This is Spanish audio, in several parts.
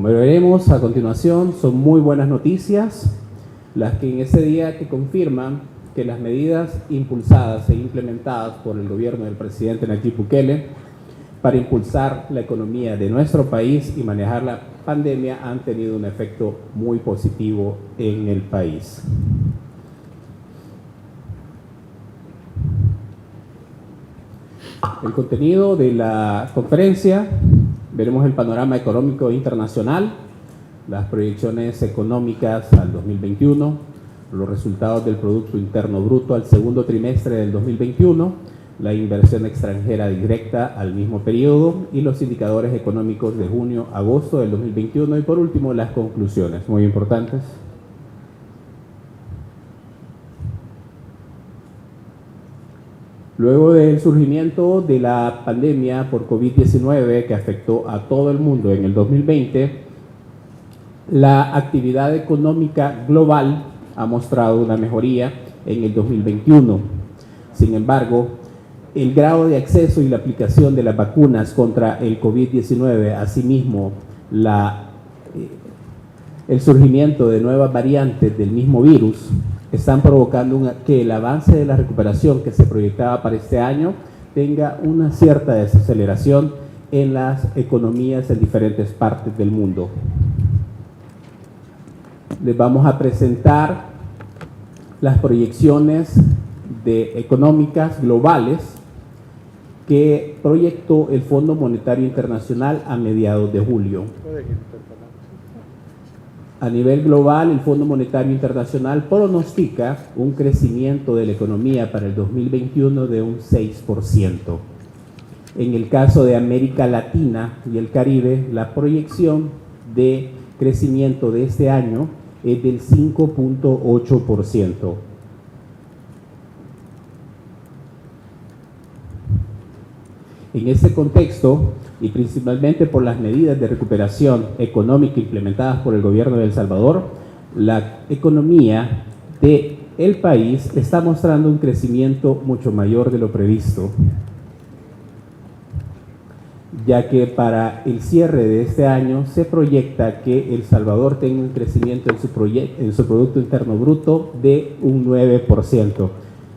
Como veremos a continuación, son muy buenas noticias las que en ese día que confirman que las medidas impulsadas e implementadas por el gobierno del presidente Nayib Bukele para impulsar la economía de nuestro país y manejar la pandemia han tenido un efecto muy positivo en el país. El contenido de la conferencia: veremos el panorama económico internacional, las proyecciones económicas al 2021, los resultados del Producto Interno Bruto al segundo trimestre del 2021, la inversión extranjera directa al mismo periodo y los indicadores económicos de junio-agosto del 2021 y por último las conclusiones, muy importantes. Luego del surgimiento de la pandemia por COVID-19 que afectó a todo el mundo en el 2020, la actividad económica global ha mostrado una mejoría en el 2021. Sin embargo, el grado de acceso y la aplicación de las vacunas contra el COVID-19, asimismo el surgimiento de nuevas variantes del mismo virus, están provocando que el avance de la recuperación que se proyectaba para este año tenga una cierta desaceleración en las economías en diferentes partes del mundo. Les vamos a presentar las proyecciones económicas globales que proyectó el Fondo Monetario Internacional a mediados de julio. A nivel global, el Fondo Monetario Internacional pronostica un crecimiento de la economía para el 2021 de un 6%. En el caso de América Latina y el Caribe, la proyección de crecimiento de este año es del 5.8%. En ese contexto, y principalmente por las medidas de recuperación económica implementadas por el gobierno de El Salvador, la economía del país está mostrando un crecimiento mucho mayor de lo previsto, ya que para el cierre de este año se proyecta que El Salvador tenga un crecimiento en su Producto Interno Bruto de un 9%,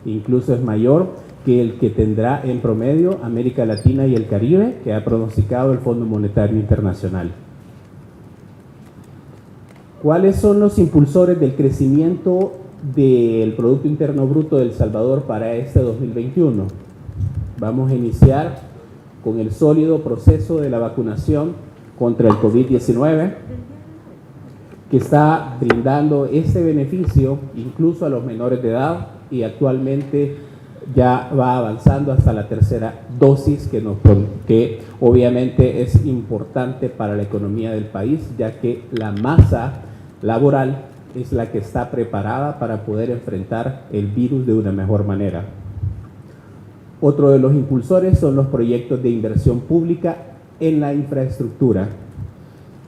incluso es mayor que el que tendrá en promedio América Latina y el Caribe, que ha pronosticado el Fondo Monetario Internacional. ¿Cuáles son los impulsores del crecimiento del Producto Interno Bruto de El Salvador para este 2021? Vamos a iniciar con el sólido proceso de la vacunación contra el COVID-19, que está brindando este beneficio incluso a los menores de edad y actualmente ya va avanzando hasta la tercera dosis, que obviamente es importante para la economía del país, ya que la masa laboral es la que está preparada para poder enfrentar el virus de una mejor manera. Otro de los impulsores son los proyectos de inversión pública en la infraestructura.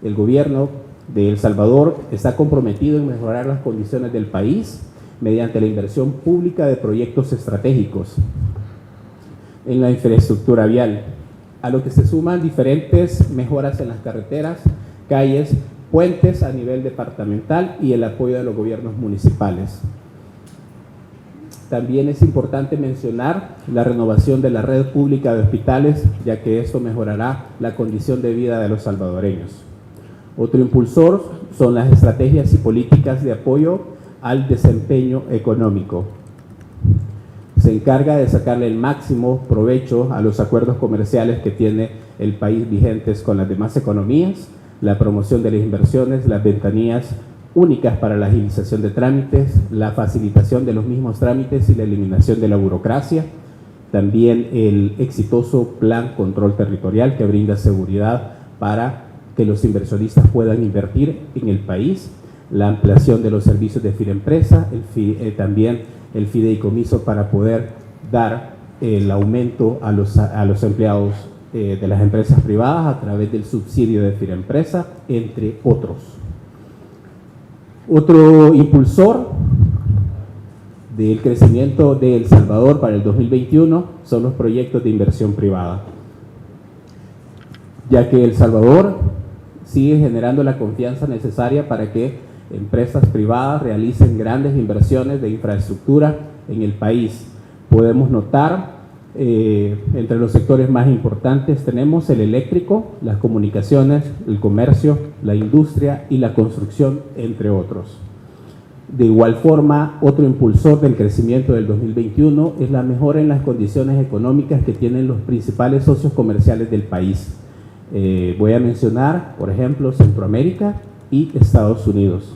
El gobierno de El Salvador está comprometido en mejorar las condiciones del país mediante la inversión pública de proyectos estratégicos en la infraestructura vial, a lo que se suman diferentes mejoras en las carreteras, calles, puentes a nivel departamental y el apoyo de los gobiernos municipales. También es importante mencionar la renovación de la red pública de hospitales, ya que esto mejorará la condición de vida de los salvadoreños. Otro impulsor son las estrategias y políticas de apoyo al desempeño económico. Se encarga de sacarle el máximo provecho a los acuerdos comerciales que tiene el país vigentes con las demás economías, la promoción de las inversiones, las ventanillas únicas para la agilización de trámites, la facilitación de los mismos trámites y la eliminación de la burocracia, también el exitoso Plan Control Territorial que brinda seguridad para que los inversionistas puedan invertir en el país, la ampliación de los servicios de Firempresa, también el fideicomiso para poder dar el aumento a los empleados de las empresas privadas a través del subsidio de Firempresa, entre otros. Otro impulsor del crecimiento de El Salvador para el 2021 son los proyectos de inversión privada, ya que El Salvador sigue generando la confianza necesaria para que empresas privadas realicen grandes inversiones de infraestructura en el país. Podemos notar entre los sectores más importantes tenemos el eléctrico, las comunicaciones, el comercio, la industria y la construcción, entre otros. De igual forma, otro impulsor del crecimiento del 2021 es la mejora en las condiciones económicas que tienen los principales socios comerciales del país. Voy a mencionar, por ejemplo, Centroamérica y Estados Unidos.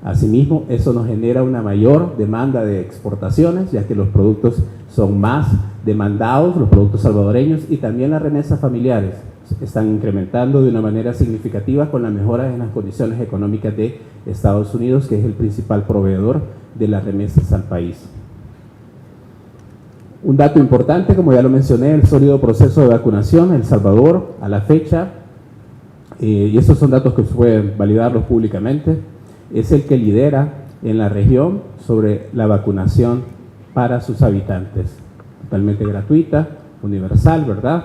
Asimismo, eso nos genera una mayor demanda de exportaciones, ya que los productos son más demandados, los productos salvadoreños, y también las remesas familiares están incrementando de una manera significativa con la mejora en las condiciones económicas de Estados Unidos, que es el principal proveedor de las remesas al país. Un dato importante, como ya lo mencioné, el sólido proceso de vacunación en El Salvador a la fecha, y estos son datos que se pueden validarlos públicamente, es el que lidera en la región sobre la vacunación para sus habitantes. Totalmente gratuita, universal, ¿verdad?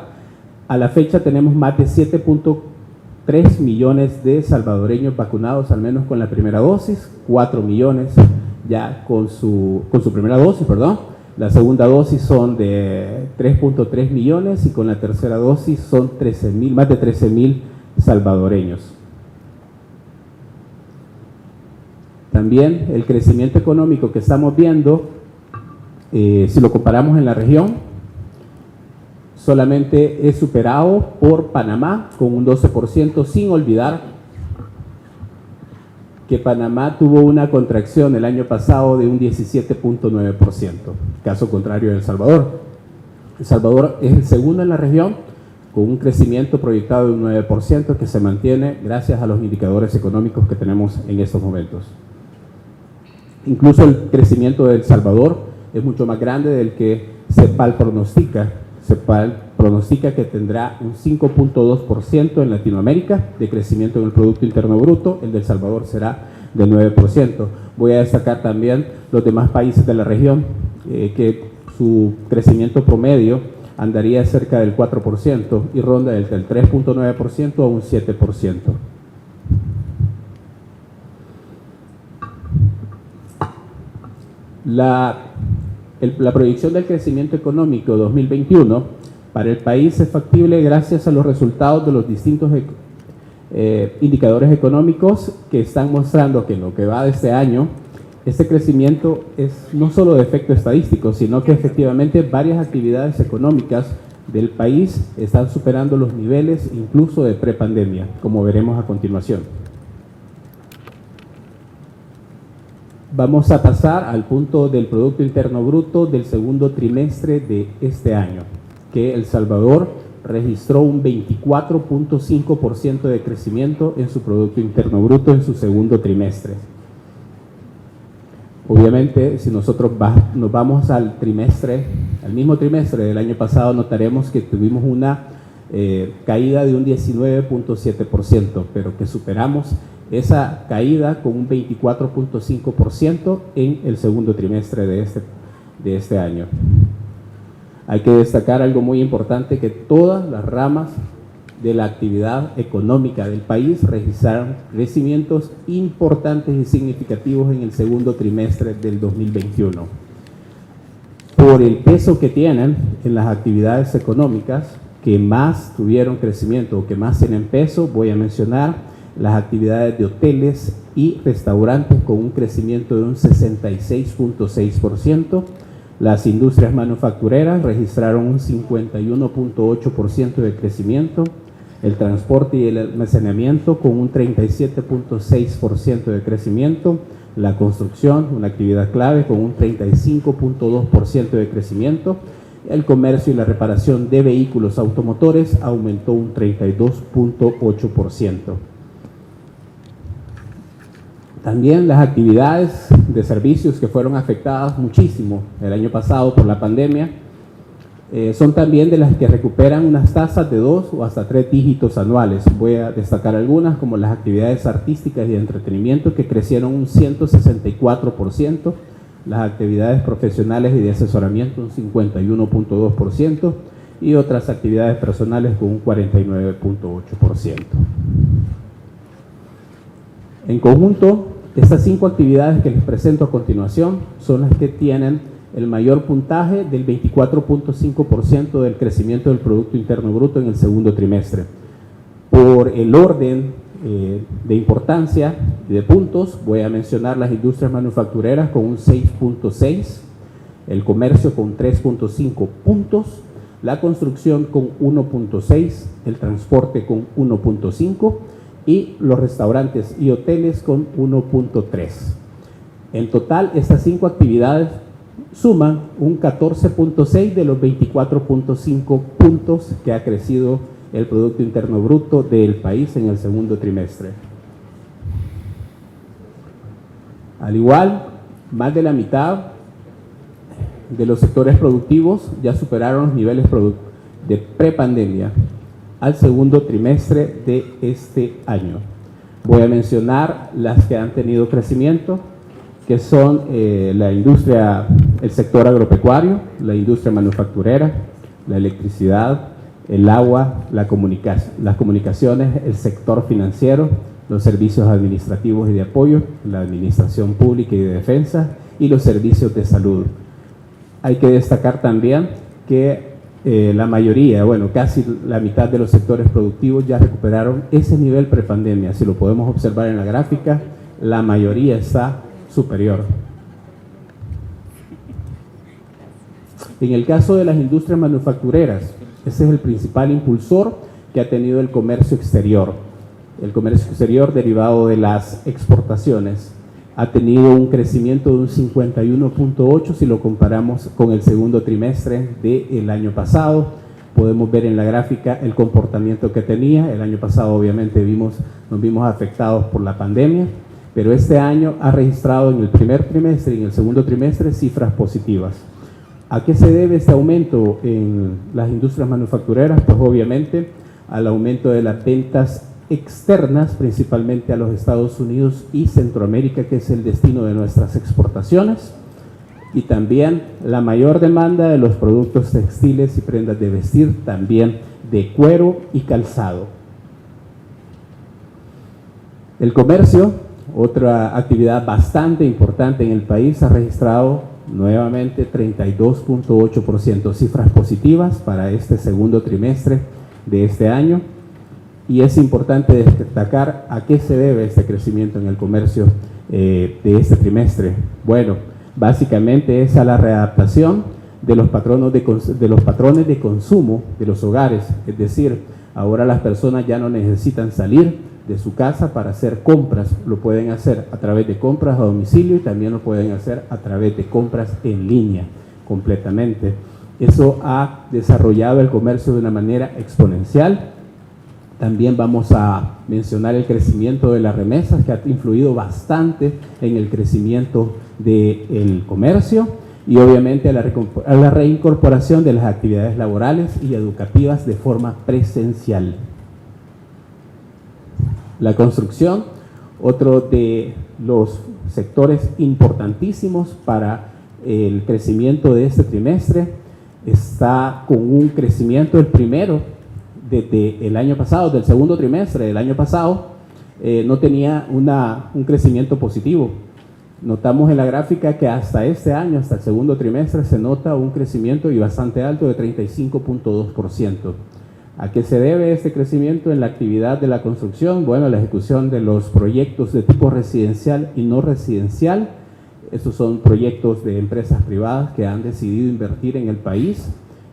A la fecha tenemos más de 7.3 millones de salvadoreños vacunados, al menos con la primera dosis, 4 millones ya con su primera dosis, perdón. La segunda dosis son de 3.3 millones y con la tercera dosis son más de 13,000 salvadoreños. También el crecimiento económico que estamos viendo, si lo comparamos en la región, solamente es superado por Panamá con un 12%, sin olvidar que Panamá tuvo una contracción el año pasado de un 17.9%, caso contrario de El Salvador. El Salvador es el segundo en la región con un crecimiento proyectado de un 9% que se mantiene gracias a los indicadores económicos que tenemos en estos momentos. Incluso el crecimiento de El Salvador es mucho más grande del que CEPAL pronostica. CEPAL pronostica que tendrá un 5.2% en Latinoamérica de crecimiento en el Producto Interno Bruto, el de El Salvador será del 9%. Voy a destacar también los demás países de la región, que su crecimiento promedio andaría cerca del 4% y ronda del 3.9% a un 7%. La proyección del crecimiento económico 2021 para el país es factible gracias a los resultados de los distintos indicadores económicos que están mostrando que en lo que va de este año, este crecimiento es no solo de efecto estadístico, sino que efectivamente varias actividades económicas del país están superando los niveles incluso de prepandemia, como veremos a continuación. Vamos a pasar al punto del Producto Interno Bruto del segundo trimestre de este año, que El Salvador registró un 24.5% de crecimiento en su Producto Interno Bruto en su segundo trimestre. Obviamente, si nosotros nos vamos al mismo trimestre del año pasado, notaremos que tuvimos una caída de un 19.7%, pero que superamos esa caída con un 24.5% en el segundo trimestre de este año. Hay que destacar algo muy importante, que todas las ramas de la actividad económica del país registraron crecimientos importantes y significativos en el segundo trimestre del 2021. Por el peso que tienen en las actividades económicas que más tuvieron crecimiento o que más tienen peso, voy a mencionar las actividades de hoteles y restaurantes con un crecimiento de un 66.6%, las industrias manufactureras registraron un 51.8% de crecimiento, el transporte y el almacenamiento con un 37.6% de crecimiento, la construcción, una actividad clave, con un 35.2% de crecimiento, el comercio y la reparación de vehículos automotores aumentó un 32.8%. También las actividades de servicios que fueron afectadas muchísimo el año pasado por la pandemia son también de las que recuperan unas tasas de 2 o hasta 3 dígitos anuales. Voy a destacar algunas, como las actividades artísticas y de entretenimiento, que crecieron un 164%, las actividades profesionales y de asesoramiento un 51.2% y otras actividades personales con un 49.8%. En conjunto, estas 5 actividades que les presento a continuación son las que tienen el mayor puntaje del 24.5% del crecimiento del Producto Interno Bruto en el segundo trimestre. Por el orden de importancia y de puntos, voy a mencionar las industrias manufactureras con un 6.6, el comercio con 3.5 puntos, la construcción con 1.6, el transporte con 1.5 y los restaurantes y hoteles con 1.3. En total, estas 5 actividades suman un 14.6 de los 24.5 puntos que ha crecido el Producto Interno Bruto del país en el segundo trimestre. Al igual, más de la mitad de los sectores productivos ya superaron los niveles de prepandemia al segundo trimestre de este año. Voy a mencionar las que han tenido crecimiento, que son la industria, el sector agropecuario, la industria manufacturera, la electricidad, el agua, las comunicaciones, el sector financiero, los servicios administrativos y de apoyo, la administración pública y de defensa y los servicios de salud. Hay que destacar también que la mayoría, bueno, casi la mitad de los sectores productivos ya recuperaron ese nivel prepandemia. Si lo podemos observar en la gráfica, la mayoría está superior. En el caso de las industrias manufactureras, ese es el principal impulsor que ha tenido el comercio exterior. El comercio exterior derivado de las exportaciones ha tenido un crecimiento de un 51.8 si lo comparamos con el segundo trimestre del año pasado. Podemos ver en la gráfica el comportamiento que tenía. El año pasado obviamente nos vimos afectados por la pandemia, pero este año ha registrado en el primer trimestre y en el segundo trimestre cifras positivas. ¿A qué se debe este aumento en las industrias manufactureras? Pues obviamente al aumento de las ventas externas, principalmente a los Estados Unidos y Centroamérica, que es el destino de nuestras exportaciones, y también la mayor demanda de los productos textiles y prendas de vestir, también de cuero y calzado. El comercio, otra actividad bastante importante en el país, ha registrado nuevamente 32.8%, cifras positivas para este segundo trimestre de este año. Y es importante destacar a qué se debe este crecimiento en el comercio de este trimestre. Bueno, básicamente es a la readaptación de los patrones de consumo de los hogares. Es decir, ahora las personas ya no necesitan salir de su casa para hacer compras. Lo pueden hacer a través de compras a domicilio y también lo pueden hacer a través de compras en línea completamente. Eso ha desarrollado el comercio de una manera exponencial. También vamos a mencionar el crecimiento de las remesas, que ha influido bastante en el crecimiento del comercio, y obviamente a la reincorporación de las actividades laborales y educativas de forma presencial. La construcción, otro de los sectores importantísimos para el crecimiento de este trimestre, está con un crecimiento el primero desde el año pasado, del segundo trimestre del año pasado, no tenía un crecimiento positivo. Notamos en la gráfica que hasta este año, hasta el segundo trimestre, se nota un crecimiento y bastante alto de 35.2%. ¿A qué se debe este crecimiento en la actividad de la construcción? Bueno, la ejecución de los proyectos de tipo residencial y no residencial. Estos son proyectos de empresas privadas que han decidido invertir en el país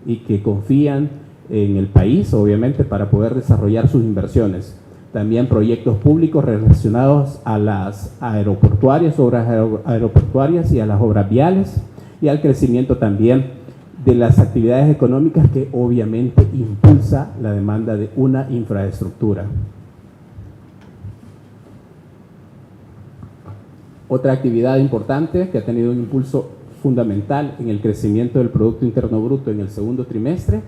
y que confían en el país, obviamente, para poder desarrollar sus inversiones. También proyectos públicos relacionados a las aeroportuarias, obras aeroportuarias y a las obras viales, y al crecimiento también de las actividades económicas que obviamente impulsa la demanda de una infraestructura. Otra actividad importante que ha tenido un impulso fundamental en el crecimiento del Producto Interno Bruto en el segundo trimestre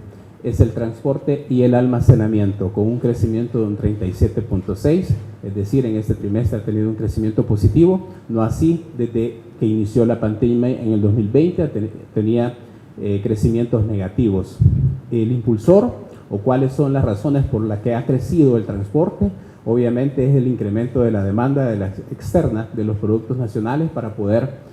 es el transporte y el almacenamiento, con un crecimiento de un 37.6, es decir, en este trimestre ha tenido un crecimiento positivo, no así desde que inició la pandemia en el 2020, tenía crecimientos negativos. El impulsor, o cuáles son las razones por las que ha crecido el transporte, obviamente es el incremento de la demanda de la externa de los productos nacionales para poder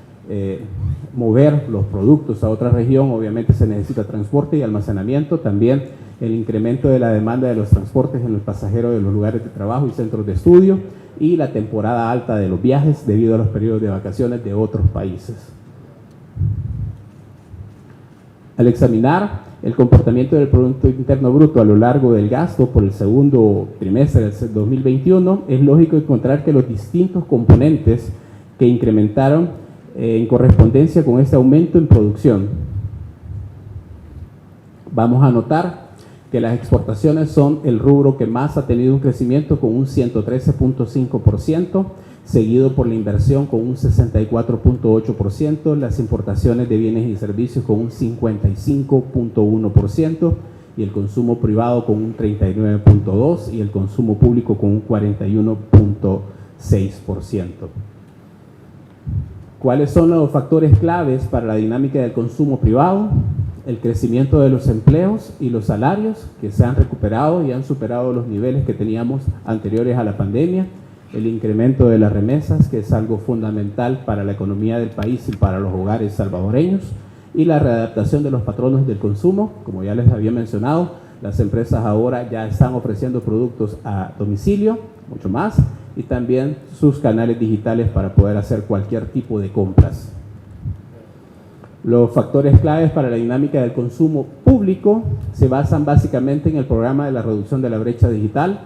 mover los productos a otra región. Obviamente se necesita transporte y almacenamiento, también el incremento de la demanda de los transportes en los pasajeros de los lugares de trabajo y centros de estudio, y la temporada alta de los viajes debido a los periodos de vacaciones de otros países. Al examinar el comportamiento del Producto Interno Bruto a lo largo del gasto por el segundo trimestre del 2021, es lógico encontrar que los distintos componentes que incrementaron en correspondencia con este aumento en producción. Vamos a notar que las exportaciones son el rubro que más ha tenido un crecimiento con un 113.5%, seguido por la inversión con un 64.8%, las importaciones de bienes y servicios con un 55.1% y el consumo privado con un 39.2% y el consumo público con un 41.6%. ¿Cuáles son los factores claves para la dinámica del consumo privado? El crecimiento de los empleos y los salarios, que se han recuperado y han superado los niveles que teníamos anteriores a la pandemia. El incremento de las remesas, que es algo fundamental para la economía del país y para los hogares salvadoreños. Y la readaptación de los patrones del consumo. Como ya les había mencionado, las empresas ahora ya están ofreciendo productos a domicilio, mucho más, y también sus canales digitales para poder hacer cualquier tipo de compras. Los factores claves para la dinámica del consumo público se basan básicamente en el programa de la reducción de la brecha digital,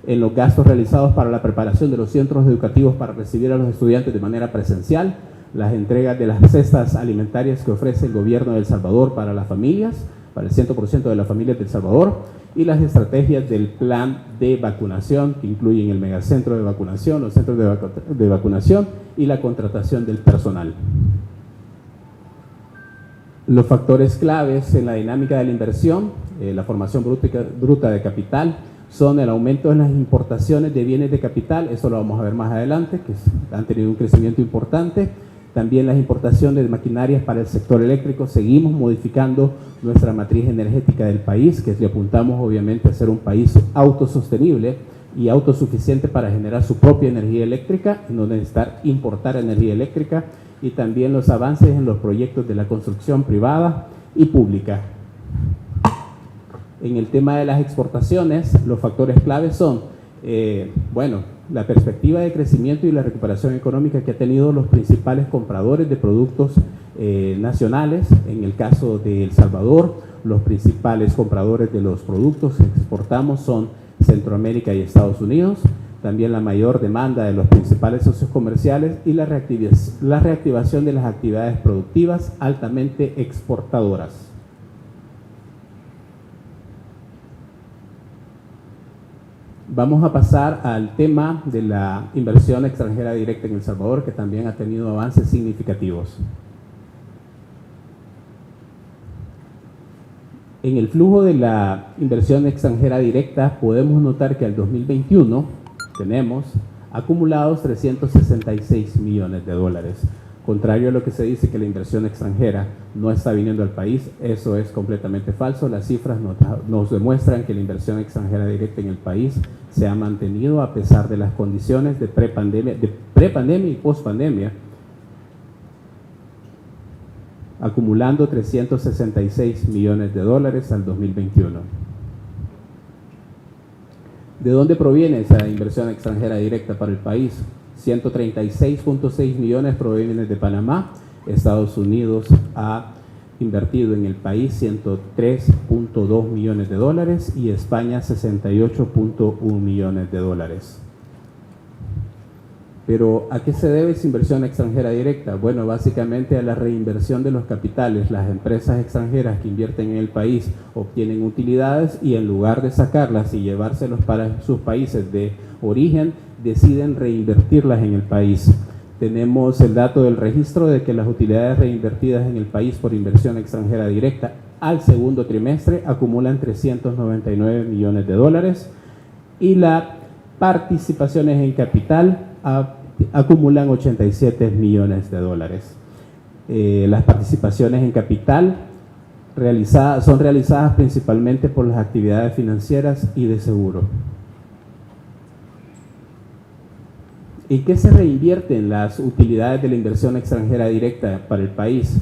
en los gastos realizados para la preparación de los centros educativos para recibir a los estudiantes de manera presencial, las entregas de las cestas alimentarias que ofrece el gobierno de El Salvador para las familias, para el 100% de las familias de El Salvador, y las estrategias del plan de vacunación, que incluyen el megacentro de vacunación, los centros de vacunación y la contratación del personal. Los factores claves en la dinámica de la inversión, la formación bruta de capital, son el aumento en las importaciones de bienes de capital, eso lo vamos a ver más adelante, que han tenido un crecimiento importante. También las importaciones de maquinarias para el sector eléctrico. Seguimos modificando nuestra matriz energética del país, que le apuntamos obviamente a ser un país autosostenible y autosuficiente para generar su propia energía eléctrica y no necesitar importar energía eléctrica, y también los avances en los proyectos de la construcción privada y pública. En el tema de las exportaciones, los factores claves son, la perspectiva de crecimiento y la recuperación económica que ha tenido los principales compradores de productos nacionales. En el caso de El Salvador, los principales compradores de los productos que exportamos son Centroamérica y Estados Unidos. También la mayor demanda de los principales socios comerciales y la reactivación de las actividades productivas altamente exportadoras. Vamos a pasar al tema de la inversión extranjera directa en El Salvador, que también ha tenido avances significativos. En el flujo de la inversión extranjera directa podemos notar que al 2021 tenemos acumulados 366 millones de dólares. Contrario a lo que se dice que la inversión extranjera no está viniendo al país, eso es completamente falso. Las cifras nos demuestran que la inversión extranjera directa en el país se ha mantenido a pesar de las condiciones de prepandemia y pospandemia, acumulando 366 millones de dólares al 2021. ¿De dónde proviene esa inversión extranjera directa para el país? 136.6 millones provienen de Panamá. Estados Unidos ha invertido en el país 103.2 millones de dólares y España 68.1 millones de dólares. Pero ¿a qué se debe esa inversión extranjera directa? Bueno, básicamente a la reinversión de los capitales. Las empresas extranjeras que invierten en el país obtienen utilidades y en lugar de sacarlas y llevárselos para sus países de origen, deciden reinvertirlas en el país. Tenemos el dato del registro de que las utilidades reinvertidas en el país por inversión extranjera directa al segundo trimestre acumulan 399 millones de dólares y las participaciones en capital acumulan 87 millones de dólares. Las participaciones en capital son realizadas principalmente por las actividades financieras y de seguro. ¿En qué se reinvierten las utilidades de la inversión extranjera directa para el país?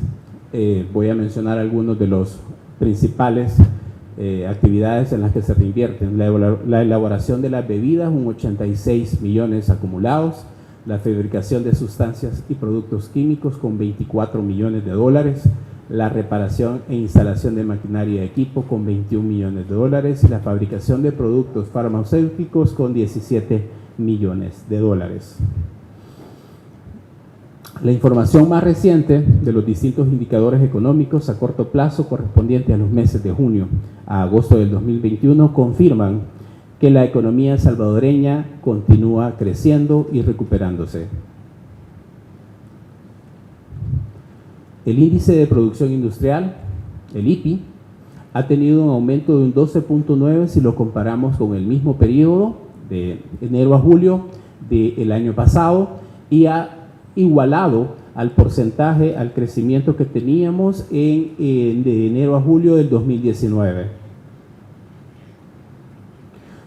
Voy a mencionar algunos de los principales actividades en las que se reinvierten. La elaboración de las bebidas, un 86 millones acumulados. La fabricación de sustancias y productos químicos con 24 millones de dólares. La reparación e instalación de maquinaria y equipo con 21 millones de dólares. Y la fabricación de productos farmacéuticos con 17 millones de dólares. La información más reciente de los distintos indicadores económicos a corto plazo correspondientes a los meses de junio a agosto del 2021 confirman que la economía salvadoreña continúa creciendo y recuperándose. El índice de producción industrial, el IPI, ha tenido un aumento de un 12.9 si lo comparamos con el mismo periodo de enero a julio del año pasado y ha igualado al porcentaje, al crecimiento que teníamos de enero a julio del 2019.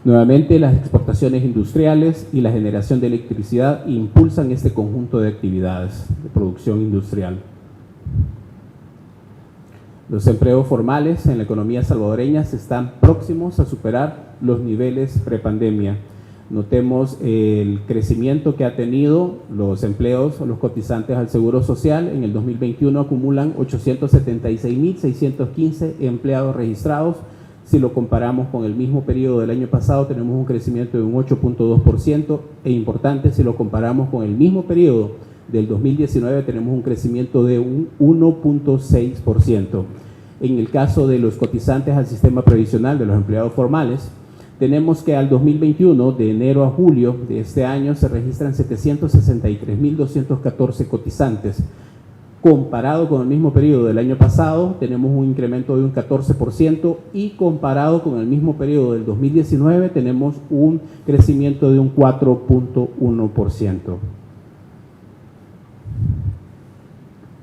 Nuevamente, las exportaciones industriales y la generación de electricidad impulsan este conjunto de actividades de producción industrial. Los empleos formales en la economía salvadoreña están próximos a superar los niveles prepandemia. Notemos el crecimiento que ha tenido los empleos o los cotizantes al Seguro Social. En el 2021 acumulan 876.615 empleados registrados. Si lo comparamos con el mismo periodo del año pasado, tenemos un crecimiento de un 8.2%, e importante, si lo comparamos con el mismo periodo del 2019, tenemos un crecimiento de un 1.6%. En el caso de los cotizantes al sistema previsional de los empleados formales, tenemos que al 2021, de enero a julio de este año, se registran 763.214 cotizantes. Comparado con el mismo periodo del año pasado, tenemos un incremento de un 14% y comparado con el mismo periodo del 2019, tenemos un crecimiento de un 4.1%.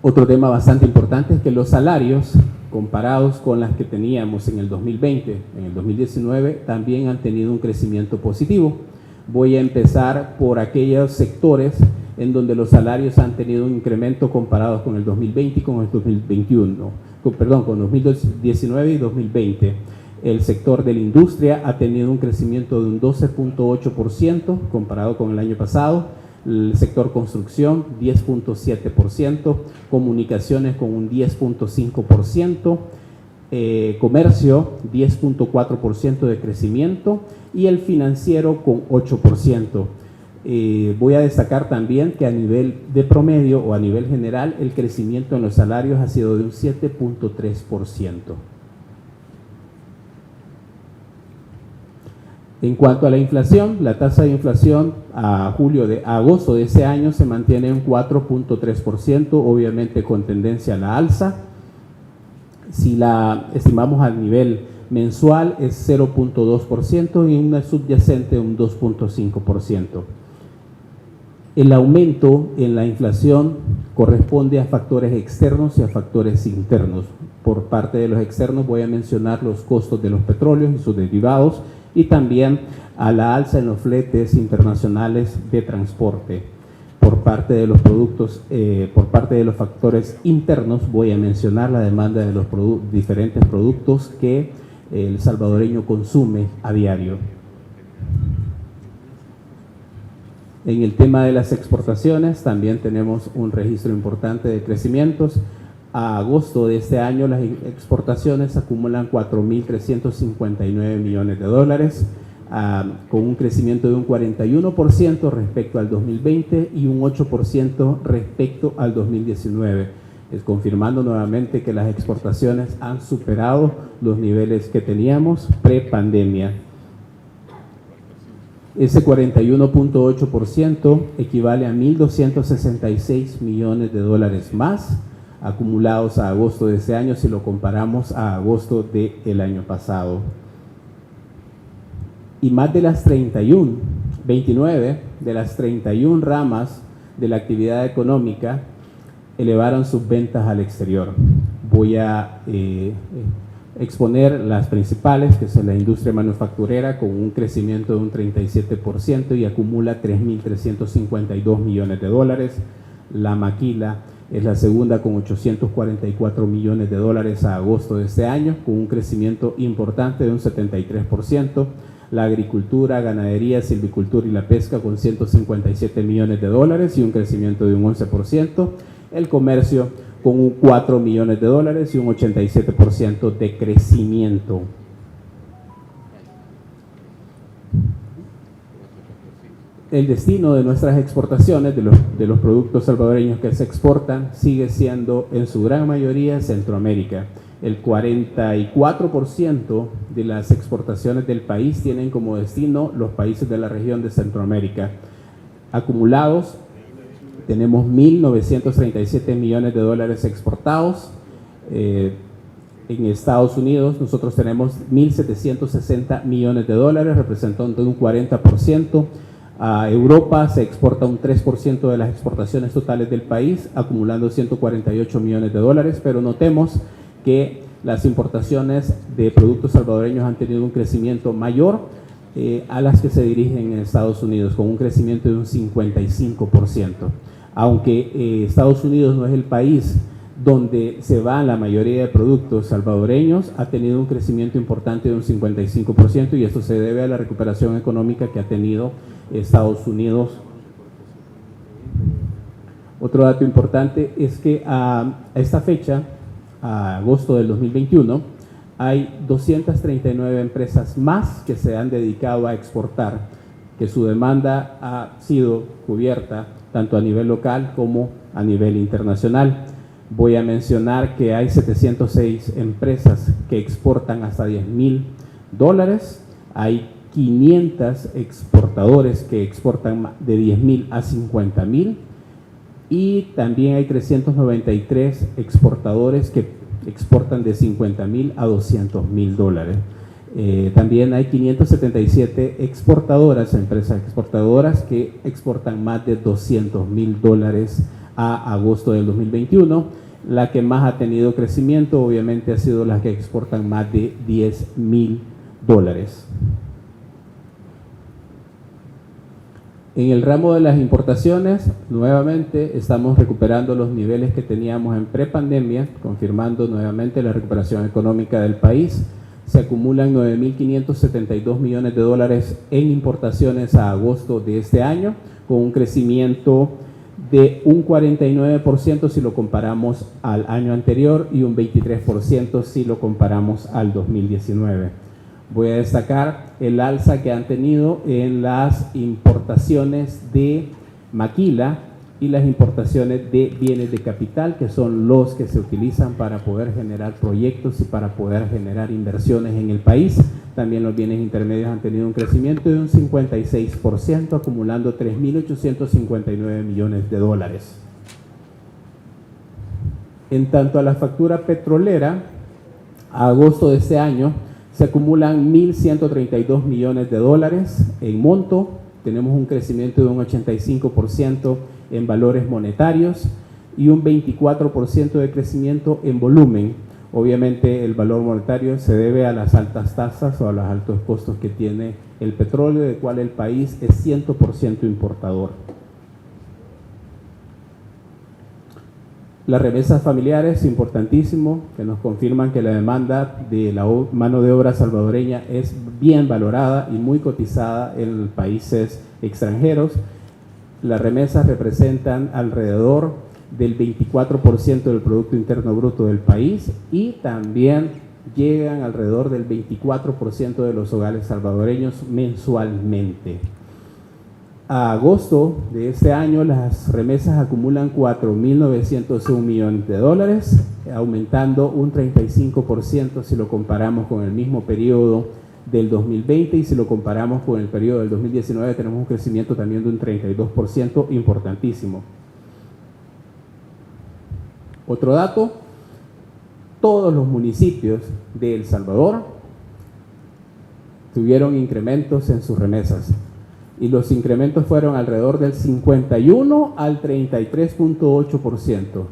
Otro tema bastante importante es que los salarios, comparados con las que teníamos en el 2020, en el 2019, también han tenido un crecimiento positivo. Voy a empezar por aquellos sectores en donde los salarios han tenido un incremento comparados con el 2020 y con el 2021, perdón, con 2019 y 2020. El sector de la industria ha tenido un crecimiento de un 12.8% comparado con el año pasado. El sector construcción, 10.7%, comunicaciones con un 10.5%, comercio, 10.4% de crecimiento y el financiero con 8%. Voy a destacar también que a nivel de promedio o a nivel general el crecimiento en los salarios ha sido de un 7.3%. En cuanto a la inflación, la tasa de inflación a agosto de ese año se mantiene en 4.3%, obviamente con tendencia a la alza. Si la estimamos a nivel mensual es 0.2% y una subyacente un 2.5%. El aumento en la inflación corresponde a factores externos y a factores internos. Por parte de los externos voy a mencionar los costos de los petróleos y sus derivados y también a la alza en los fletes internacionales de transporte. Por parte de los productos, por parte de los factores internos voy a mencionar la demanda de los diferentes productos que el salvadoreño consume a diario. En el tema de las exportaciones también tenemos un registro importante de crecimientos. A agosto de este año las exportaciones acumulan 4.359 millones de dólares, con un crecimiento de un 41% respecto al 2020 y un 8% respecto al 2019, confirmando nuevamente que las exportaciones han superado los niveles que teníamos pre-pandemia. Ese 41.8% equivale a 1.266 millones de dólares más acumulados a agosto de ese año si lo comparamos a agosto del año pasado. Y más de las 29 de las 31 ramas de la actividad económica elevaron sus ventas al exterior. Voy a exponer las principales, que son la industria manufacturera, con un crecimiento de un 37% y acumula 3.352 millones de dólares. La maquila es la segunda con 844 millones de dólares a agosto de este año, con un crecimiento importante de un 73%. La agricultura, ganadería, silvicultura y la pesca con 157 millones de dólares y un crecimiento de un 11%. El comercio con un 4 millones de dólares y un 87% de crecimiento. El destino de nuestras exportaciones, de los productos salvadoreños que se exportan, sigue siendo en su gran mayoría Centroamérica. El 44% de las exportaciones del país tienen como destino los países de la región de Centroamérica. Acumulados, tenemos 1.937 millones de dólares exportados. En Estados Unidos nosotros tenemos 1.760 millones de dólares, representando un 40%. A Europa se exporta un 3% de las exportaciones totales del país, acumulando 148 millones de dólares, pero notemos que las importaciones de productos salvadoreños han tenido un crecimiento mayor a las que se dirigen en Estados Unidos, con un crecimiento de un 55%. Aunque Estados Unidos no es el país donde se van la mayoría de productos salvadoreños, ha tenido un crecimiento importante de un 55%, y esto se debe a la recuperación económica que ha tenido Estados Unidos. Otro dato importante es que a esta fecha, a agosto del 2021, hay 239 empresas más que se han dedicado a exportar, que su demanda ha sido cubierta tanto a nivel local como a nivel internacional. Voy a mencionar que hay 706 empresas que exportan hasta $10,000, hay 500 exportadores que exportan de 10,000 a 50,000, y también hay 393 exportadores que exportan de 50,000 a 200,000 dólares. También hay 577 exportadoras, empresas exportadoras que exportan más de 200,000 dólares a agosto del 2021. La que más ha tenido crecimiento obviamente ha sido la que exportan más de 10,000 dólares. En el ramo de las importaciones, nuevamente estamos recuperando los niveles que teníamos en prepandemia, confirmando nuevamente la recuperación económica del país. Se acumulan 9.572 millones de dólares en importaciones a agosto de este año, con un crecimiento de un 49% si lo comparamos al año anterior y un 23% si lo comparamos al 2019. Voy a destacar el alza que han tenido en las importaciones de maquila y las importaciones de bienes de capital, que son los que se utilizan para poder generar proyectos y para poder generar inversiones en el país. También los bienes intermedios han tenido un crecimiento de un 56%, acumulando 3.859 millones de dólares. En tanto a la factura petrolera, a agosto de este año, se acumulan 1.132 millones de dólares en monto. Tenemos un crecimiento de un 85% en valores monetarios y un 24% de crecimiento en volumen. Obviamente el valor monetario se debe a las altas tasas o a los altos costos que tiene el petróleo, del cual el país es 100% importador. Las remesas familiares, importantísimo, que nos confirman que la demanda de la mano de obra salvadoreña es bien valorada y muy cotizada en países extranjeros. Las remesas representan alrededor del 24% del Producto Interno Bruto del país y también llegan alrededor del 24% de los hogares salvadoreños mensualmente. A agosto de este año, las remesas acumulan 4.901 millones de dólares, aumentando un 35% si lo comparamos con el mismo periodo del 2020, y si lo comparamos con el periodo del 2019 tenemos un crecimiento también de un 32% importantísimo. Otro dato, todos los municipios de El Salvador tuvieron incrementos en sus remesas, y los incrementos fueron alrededor del 51 al 33.8%.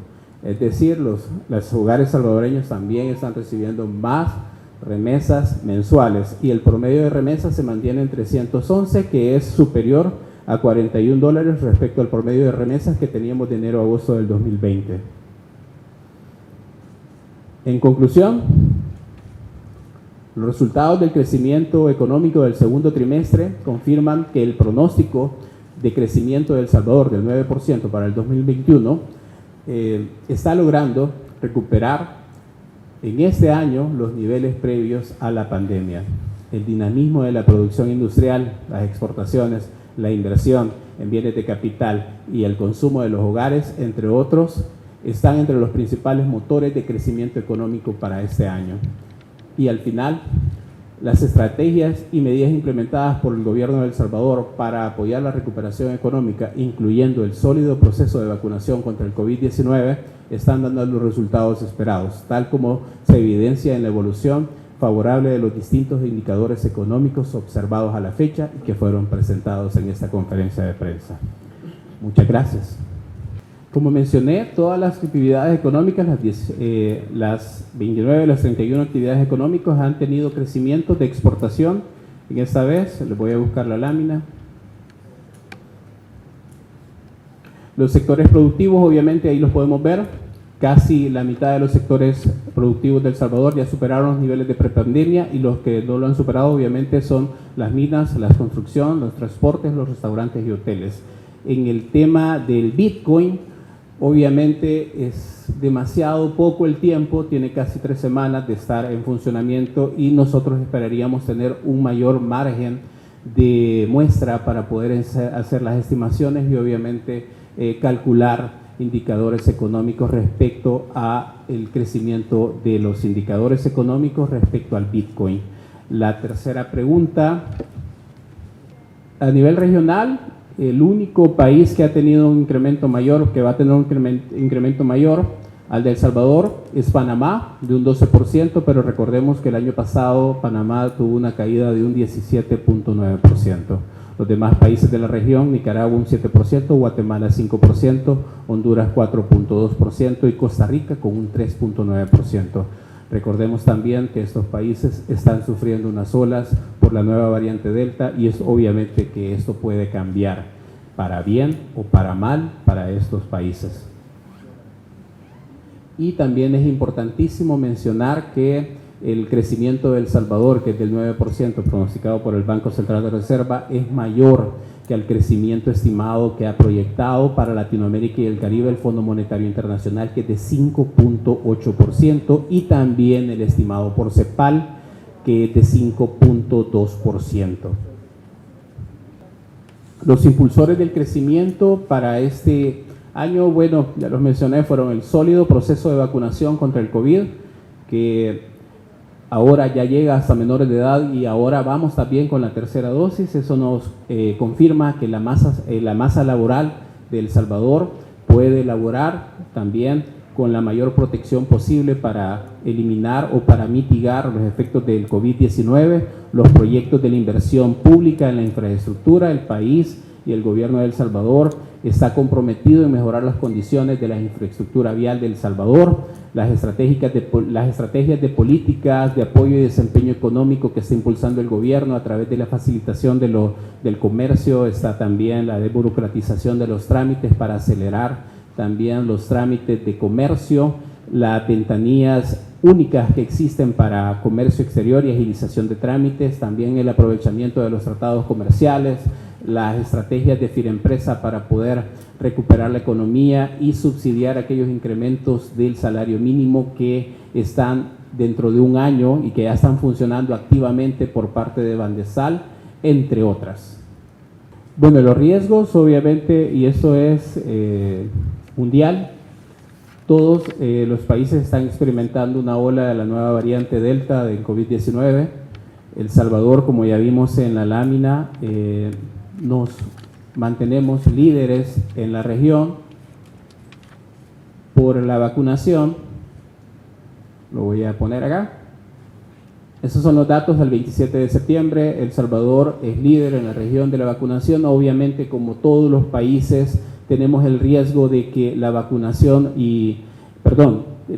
Es decir, los hogares salvadoreños también están recibiendo más remesas mensuales y el promedio de remesas se mantiene en 311, que es superior a $41 respecto al promedio de remesas que teníamos de enero a agosto del 2020. En conclusión, los resultados del crecimiento económico del segundo trimestre confirman que el pronóstico de crecimiento de El Salvador del 9% para el 2021 está logrando recuperar en este año los niveles previos a la pandemia. El dinamismo de la producción industrial, las exportaciones, la inversión en bienes de capital y el consumo de los hogares, entre otros, están entre los principales motores de crecimiento económico para este año. Y al final, las estrategias y medidas implementadas por el gobierno de El Salvador para apoyar la recuperación económica, incluyendo el sólido proceso de vacunación contra el COVID-19, están dando los resultados esperados, tal como se evidencia en la evolución favorable de los distintos indicadores económicos observados a la fecha y que fueron presentados en esta conferencia de prensa. Muchas gracias. Como mencioné, todas las actividades económicas, las 29 de las 31 actividades económicas han tenido crecimiento de exportación. En esta vez, les voy a buscar la lámina. Los sectores productivos, obviamente, ahí los podemos ver. Casi la mitad de los sectores productivos de El Salvador ya superaron los niveles de prepandemia y los que no lo han superado, obviamente, son las minas, la construcción, los transportes, los restaurantes y hoteles. En el tema del Bitcoin, obviamente es demasiado poco el tiempo, tiene casi 3 semanas de estar en funcionamiento y nosotros esperaríamos tener un mayor margen de muestra para poder hacer las estimaciones y obviamente calcular indicadores económicos respecto a el crecimiento de los indicadores económicos respecto al Bitcoin. La tercera pregunta, a nivel regional, el único país que ha tenido un incremento mayor, que va a tener un incremento mayor al de El Salvador, es Panamá, de un 12%, pero recordemos que el año pasado Panamá tuvo una caída de un 17.9%. Los demás países de la región, Nicaragua un 7%, Guatemala 5%, Honduras 4.2% y Costa Rica con un 3.9%. Recordemos también que estos países están sufriendo unas olas por la nueva variante Delta y es obviamente que esto puede cambiar para bien o para mal para estos países. Y también es importantísimo mencionar que el crecimiento de El Salvador, que es del 9% pronosticado por el Banco Central de Reserva, es mayor que el crecimiento estimado que ha proyectado para Latinoamérica y el Caribe el Fondo Monetario Internacional, que es de 5.8%, y también el estimado por CEPAL, que es de 5.2%. Los impulsores del crecimiento para este año, bueno, ya los mencioné, fueron el sólido proceso de vacunación contra el COVID, que ahora ya llega hasta menores de edad y ahora vamos también con la tercera dosis. Eso nos confirma que la masa laboral de El Salvador puede laborar también con la mayor protección posible para eliminar o para mitigar los efectos del COVID-19. Los proyectos de la inversión pública en la infraestructura, el país y el gobierno de El Salvador está comprometido en mejorar las condiciones de la infraestructura vial de El Salvador. Las estrategias de políticas de apoyo y desempeño económico que está impulsando el gobierno a través de la facilitación del comercio, está también la desburocratización de los trámites para acelerar también los trámites de comercio, las ventanillas únicas que existen para comercio exterior y agilización de trámites, también el aprovechamiento de los tratados comerciales, las estrategias de FIREMPRESA para poder recuperar la economía y subsidiar aquellos incrementos del salario mínimo que están dentro de un año y que ya están funcionando activamente por parte de Bandesal, entre otras. Bueno, los riesgos, obviamente, y eso es mundial, todos los países están experimentando una ola de la nueva variante Delta del COVID-19. El Salvador, como ya vimos en la lámina, nos mantenemos líderes en la región por la vacunación. Lo voy a poner acá. Esos son los datos del 27 de septiembre. El Salvador es líder en la región de la vacunación. Obviamente, como todos los países, tenemos el riesgo de que la vacunación y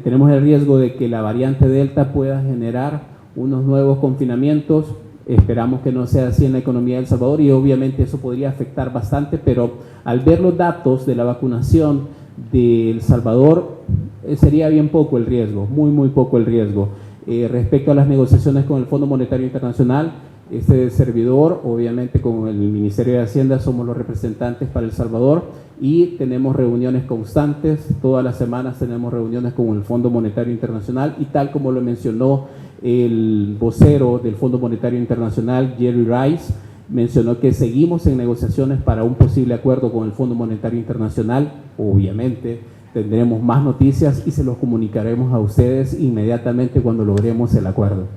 tenemos el riesgo de que la variante Delta pueda generar unos nuevos confinamientos. Esperamos que no sea así en la economía de El Salvador y obviamente eso podría afectar bastante, pero al ver los datos de la vacunación de El Salvador, sería bien poco el riesgo, muy poco el riesgo. Respecto a las negociaciones con el Fondo Monetario Internacional, este servidor, obviamente con el Ministerio de Hacienda, somos los representantes para El Salvador y tenemos reuniones constantes, todas las semanas tenemos reuniones con el Fondo Monetario Internacional y tal como lo mencionó el vocero del Fondo Monetario Internacional, Jerry Rice, mencionó que seguimos en negociaciones para un posible acuerdo con el Fondo Monetario Internacional. Obviamente tendremos más noticias y se los comunicaremos a ustedes inmediatamente cuando logremos el acuerdo.